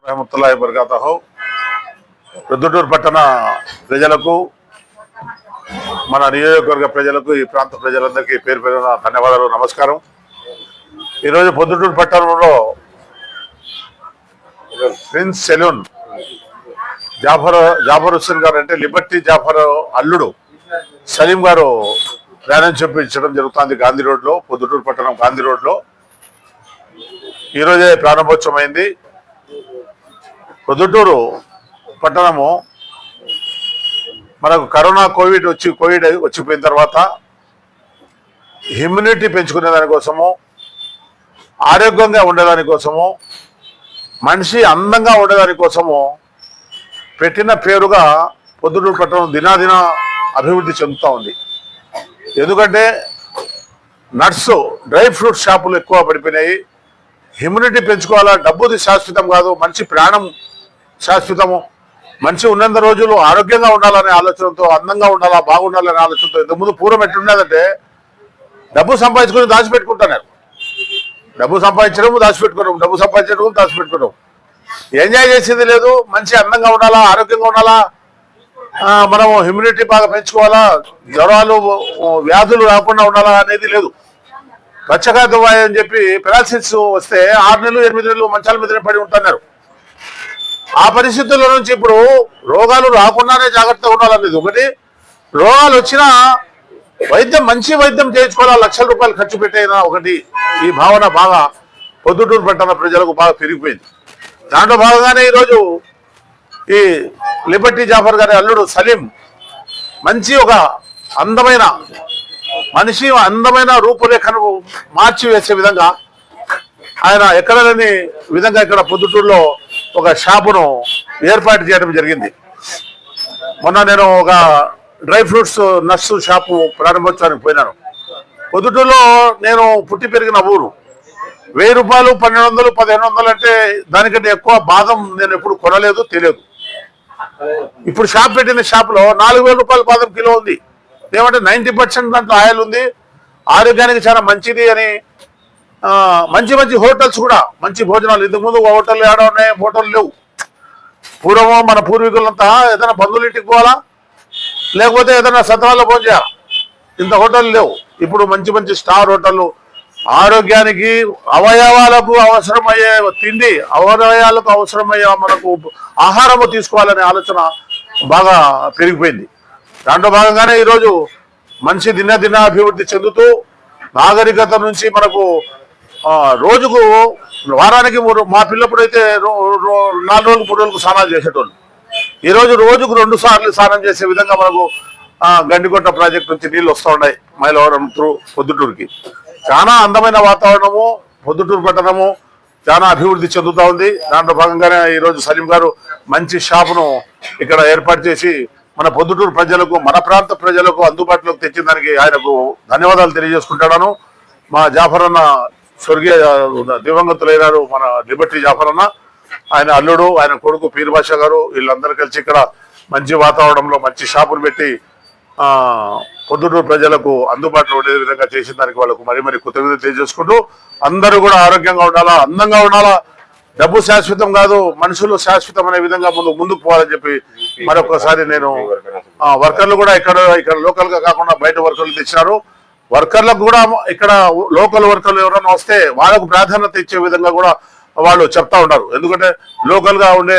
रहमतुल्लाहि बरकातहू ప్రొద్దుటూరు పట్టణ ప్రజలకు మన నియోజకవర్గ ప్రజలకు ఈ ప్రాంత ప్రజలందరికీ పేరు పేరున ధన్యవాదాలు నమస్కారం। ఈరోజు పొద్దుటూరు పట్టణంలో ప్రిన్స్ సెలూన్ జాఫర్ హుస్సేన్ గారు అంటే లిబర్టీ జాఫర్ అల్లుడు సలీం గారు ప్రయాణం చెప్పించడం జరుగుతుంది గాంధీ రోడ్లో, పొద్దుటూరు పట్టణం గాంధీ రోడ్లో ఈరోజే ప్రారంభోత్సవం అయింది। పొద్దుటూరు పట్టణము మనకు కోవిడ్ వచ్చిపోయిన తర్వాత ఇమ్యూనిటీ పెంచుకునే దానికోసము, ఆరోగ్యంగా ఉండేదానికోసము, మనిషి అందంగా ఉండేదానికోసము పెట్టిన పేరుగా పొద్దుటూరు పట్టణం దినాదిన అభివృద్ధి చెందుతూ ఉంది। ఎందుకంటే నట్స్, డ్రై ఫ్రూట్ షాపులు ఎక్కువ పడిపోయినాయి। ఇమ్యూనిటీ పెంచుకోవాలా, డబ్బుది శాశ్వతం కాదు, మనిషి ప్రాణం శాశ్వతము। మనిషి ఉన్నంత రోజులు ఆరోగ్యంగా ఉండాలనే ఆలోచనతో, అందంగా ఉండాలా, బాగుండాలనే ఆలోచనతో ఇంతకుముందు పూర్వం ఎట్లున్నదంటే డబ్బు సంపాదించుకుని దాచిపెట్టుకుంటున్నారు, డబ్బు సంపాదించడం దాచిపెట్టుకోవడం, డబ్బు సంపాదించడం దాచిపెట్టుకోవడం, ఎంజాయ్ చేసేది లేదు। మంచి అందంగా ఉండాలా, ఆరోగ్యంగా ఉండాలా, మనము ఇమ్యూనిటీ బాగా పెంచుకోవాలా, జ్వరాలు వ్యాధులు రాకుండా ఉండాలా అనేది లేదు। పచ్చకాయ అని చెప్పి పెరాలసిస్ వస్తే 6 నెలలు 8 నెలలు మంచాల మీద పడి ఉంటున్నారు। ఆ పరిస్థితుల్లో నుంచి ఇప్పుడు రోగాలు రాకుండానే జాగ్రత్తగా ఉండాలనేది ఒకటి, రోగాలు వచ్చినా వైద్యం, మంచి వైద్యం చేయించుకోవాలా, లక్షల రూపాయలు ఖర్చు పెట్టైనా ఒకటి, ఈ భావన బాగా పొద్దుటూరు పట్టణ ప్రజలకు బాగా పెరిగిపోయింది। దాంట్లో భాగంగానే ఈరోజు ఈ లిబర్టీ జాఫర్ గారి అల్లుడు సలీం మంచి ఒక అందమైన మనిషి, అందమైన రూపురేఖను మార్చి వేసే విధంగా ఆయన ఎక్కడ లేని విధంగా ఇక్కడ పొద్దుటూరులో ఒక షాపును ఏర్పాటు చేయడం జరిగింది। మొన్న నేను ఒక డ్రై ఫ్రూట్స్ నట్స్ షాపు ప్రారంభోత్సవానికి పోయినాను। పొద్దుటూరులో నేను పుట్టి పెరిగిన ఊరు, 1000 రూపాయలు, 1200, 1500 అంటే దానికంటే ఎక్కువ బాదం నేను ఎప్పుడు కొనలేదు, తెలియదు। ఇప్పుడు షాప్ పెట్టిన షాపులో 4000 రూపాయల బాదం కిలో ఉంది। ఏమంటే 90% దాంట్లో ఆయిల్ ఉంది, ఆరోగ్యానికి చాలా మంచిది అని మంచి మంచి హోటల్స్ కూడా, మంచి భోజనాలు, ఇంతకుముందు హోటల్ ఏడా ఉన్నాయి, హోటల్ లేవు। పూర్వము మన పూర్వీకులంతా ఏదైనా బంధువుల ఇంటికి పోవాలా, లేకపోతే ఏదైనా సత్రాల్లో భోజనం చేయాలా, ఇంత హోటల్ లేవు। ఇప్పుడు మంచి మంచి స్టార్ హోటళ్ళు, ఆరోగ్యానికి, అవయవాలకు అవసరమయ్యే తిండి, అవయవాలకు అవసరమయ్యే మనకు ఆహారము తీసుకోవాలనే ఆలోచన బాగా పెరిగిపోయింది। దాంట్లో భాగంగానే ఈరోజు మనిషి దిన అభివృద్ధి చెందుతూ నాగరికత నుంచి మనకు రోజుకు, వారానికి మా పిల్లప్పుడు అయితే 4 రోజులకు 3 రోజులకు స్నానాలు చేసేటోళ్ళు, ఈరోజు రోజుకు 2 సార్లు స్నానం చేసే విధంగా మనకు గండికోట ప్రాజెక్ట్ నుంచి నీళ్ళు వస్తూ ఉన్నాయి మైలవరం త్రూ పొద్దుటూరుకి। చాలా అందమైన వాతావరణము, పొద్దుటూరు పట్టణము చాలా అభివృద్ధి చెందుతూ ఉంది। దాంట్లో భాగంగానే ఈరోజు సలీం గారు మంచి షాపును ఇక్కడ ఏర్పాటు చేసి మన పొద్దుటూరు ప్రజలకు, మన ప్రాంత ప్రజలకు అందుబాటులోకి తెచ్చిన దానికి ఆయనకు ధన్యవాదాలు తెలియజేసుకుంటాను। మా జాఫర్ అన్న స్వర్గీయ దివంగతులైనారు మన లిబర్టీ జాఫర్ అన్న, ఆయన అల్లుడు, ఆయన కొడుకు పీర్ బాషా గారు, వీళ్ళందరూ కలిసి ఇక్కడ మంచి వాతావరణంలో మంచి షాపులు పెట్టి పొద్దుటూరు ప్రజలకు అందుబాటులో ఉండే విధంగా చేసిన దానికి వాళ్ళకు మరి కృతజ్ఞతలు తెలియజేసుకుంటూ, అందరూ కూడా ఆరోగ్యంగా ఉండాలా, అందంగా ఉండాలా, డబ్బు శాశ్వతం కాదు, మనుషులు శాశ్వతం అనే విధంగా ముందుకు పోవాలని చెప్పి మరొకసారి నేను వర్కర్లు కూడా ఇక్కడ లోకల్ గా కాకుండా బయట వర్కర్లు తెచ్చినారు। వర్కర్లకు కూడా ఇక్కడ లోకల్ వర్కర్లు ఎవరైనా వస్తే వాళ్ళకు ప్రాధాన్యత ఇచ్చే విధంగా కూడా వాళ్ళు చెప్తా ఉన్నారు। ఎందుకంటే లోకల్ గా ఉండే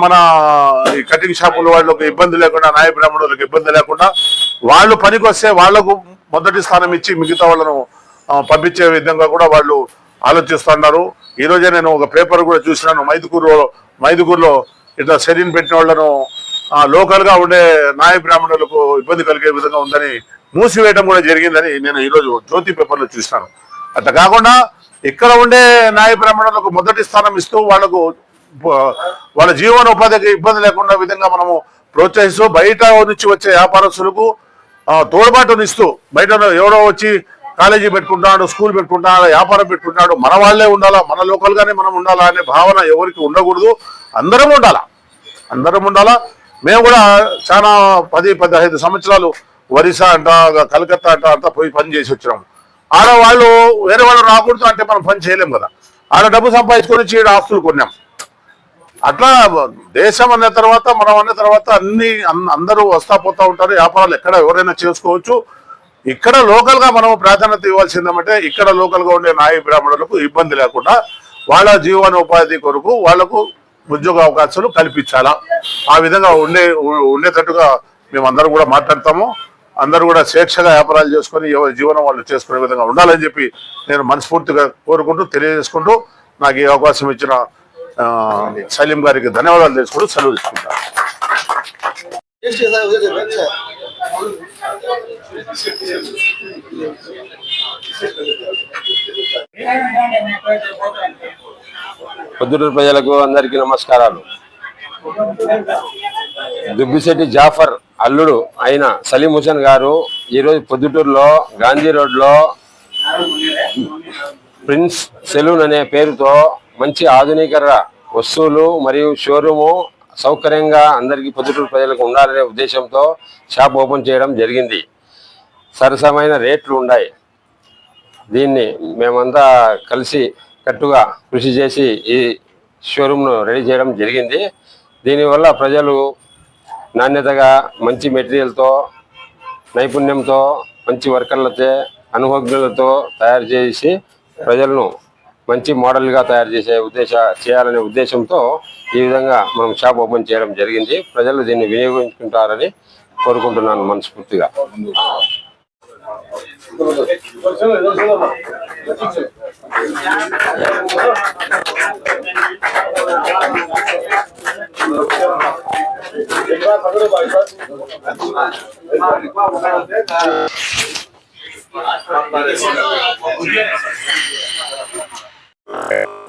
మన ఈ కటింగ్ షాపుల వాళ్ళకి ఇబ్బంది లేకుండా, నాయ బ్రాహ్మణులకు ఇబ్బంది లేకుండా, వాళ్ళు పనికి వస్తే వాళ్లకు మొదటి స్థానం ఇచ్చి మిగతా వాళ్ళను పంపించే విధంగా కూడా వాళ్ళు ఆలోచిస్తున్నారు। ఈ రోజే నేను ఒక పేపర్ కూడా చూసినాను, మైదుకూరులో ఇట్లా సెరీన్ పెట్టిన వాళ్ళను లోకల్ గా ఉండే నాయ బ్రాహ్మణులకు ఇబ్బంది కలిగే విధంగా ఉందని మూసివేయడం కూడా జరిగిందని నేను ఈరోజు జ్యోతి పేపర్లో చూసినాను। అట్లా కాకుండా ఇక్కడ ఉండే నాయ బ్రాహ్మణులకు మొదటి స్థానం ఇస్తూ వాళ్ళ జీవనోపాధికి ఇబ్బంది లేకుండా విధంగా మనము ప్రోత్సహిస్తూ, బయట నుంచి వచ్చే వ్యాపారస్తులకు తోడ్పాటునిస్తూ, బయట ఎవరో వచ్చి కాలేజీ పెట్టుకుంటున్నాడు, స్కూల్ పెట్టుకుంటున్నాడు, వ్యాపారం పెట్టుకుంటున్నాడు, మన వాళ్ళే ఉండాలా, మన లోకల్ గానే మనం ఉండాలా అనే భావన ఎవరికి ఉండకూడదు, అందరం ఉండాలా। మేము కూడా చాలా 10-15 సంవత్సరాలు ఒరిస్సా అంట, కలకత్తా అంతా పోయి పని చేసి వచ్చినాము। ఆడవాళ్ళు వేరే వాళ్ళు రాకూడదు అంటే మనం పని చేయలేం కదా, ఆడ డబ్బు సంపాదించుకొని చీడ ఆస్తులు కొన్నాం, అట్లా దేశం అన్న తర్వాత మనం అన్న తర్వాత అందరూ వస్తా పోతా ఉంటారు. వ్యాపారాలు ఎక్కడ ఎవరైనా చేసుకోవచ్చు. ఇక్కడ లోకల్ గా మనం ప్రాధాన్యత ఇవ్వాల్సిందేమంటే ఇక్కడ లోకల్ గా ఉండే నాయ బ్రాహ్మణులకు ఇబ్బంది లేకుండా వాళ్ళ జీవనోపాధి కొరకు వాళ్లకు ఉద్యోగ అవకాశాలు కల్పించాలా. ఆ విధంగా ఉండేటట్టుగా మేమందరం కూడా మాట్లాడతాము. అందరూ కూడా స్వేచ్ఛగా వ్యాపారాలు చేసుకొని ఎవరి జీవనం వాళ్ళు చేసుకునే విధంగా ఉండాలని చెప్పి నేను మనస్ఫూర్తిగా కోరుకుంటూ తెలియజేసుకుంటూ నాకు ఈ అవకాశం ఇచ్చిన సలీం గారికి ధన్యవాదాలు తెలుసుకుంటూ సెలవు తీసుకుంటాను. పొద్దుటూరు ప్రజలకు అందరికీ నమస్కారాలు. దుబ్బిశెట్టి జాఫర్ అల్లుడు అయిన సలీం హుసేన్ గారు ఈరోజు పొద్దుటూరులో గాంధీ రోడ్లో ప్రిన్స్ సెలూన్ అనే పేరుతో మంచి ఆధునిక వస్తువులు మరియు షోరూము సౌకర్యంగా అందరికీ పొద్దుటూరు ప్రజలకు ఉండాలనే ఉద్దేశంతో షాప్ ఓపెన్ చేయడం జరిగింది. సరసమైన రేట్లు ఉన్నాయి. దీన్ని మేమంతా కలిసి కట్టుగా కృషి చేసి ఈ షోరూమ్ను రెడీ చేయడం జరిగింది. దీనివల్ల ప్రజలు నాణ్యతగా మంచి మెటీరియల్తో నైపుణ్యంతో మంచి వర్కర్లతో అనుభవజ్ఞులతో తయారు చేసి ప్రజలను మంచి మోడల్గా తయారు చేయాలనే ఉద్దేశంతో ఈ విధంగా మనం షాప్ ఓపెన్ చేయడం జరిగింది. ప్రజలు దీన్ని వినియోగించుకుంటారని కోరుకుంటున్నాను మనస్ఫూర్తిగా. Okay.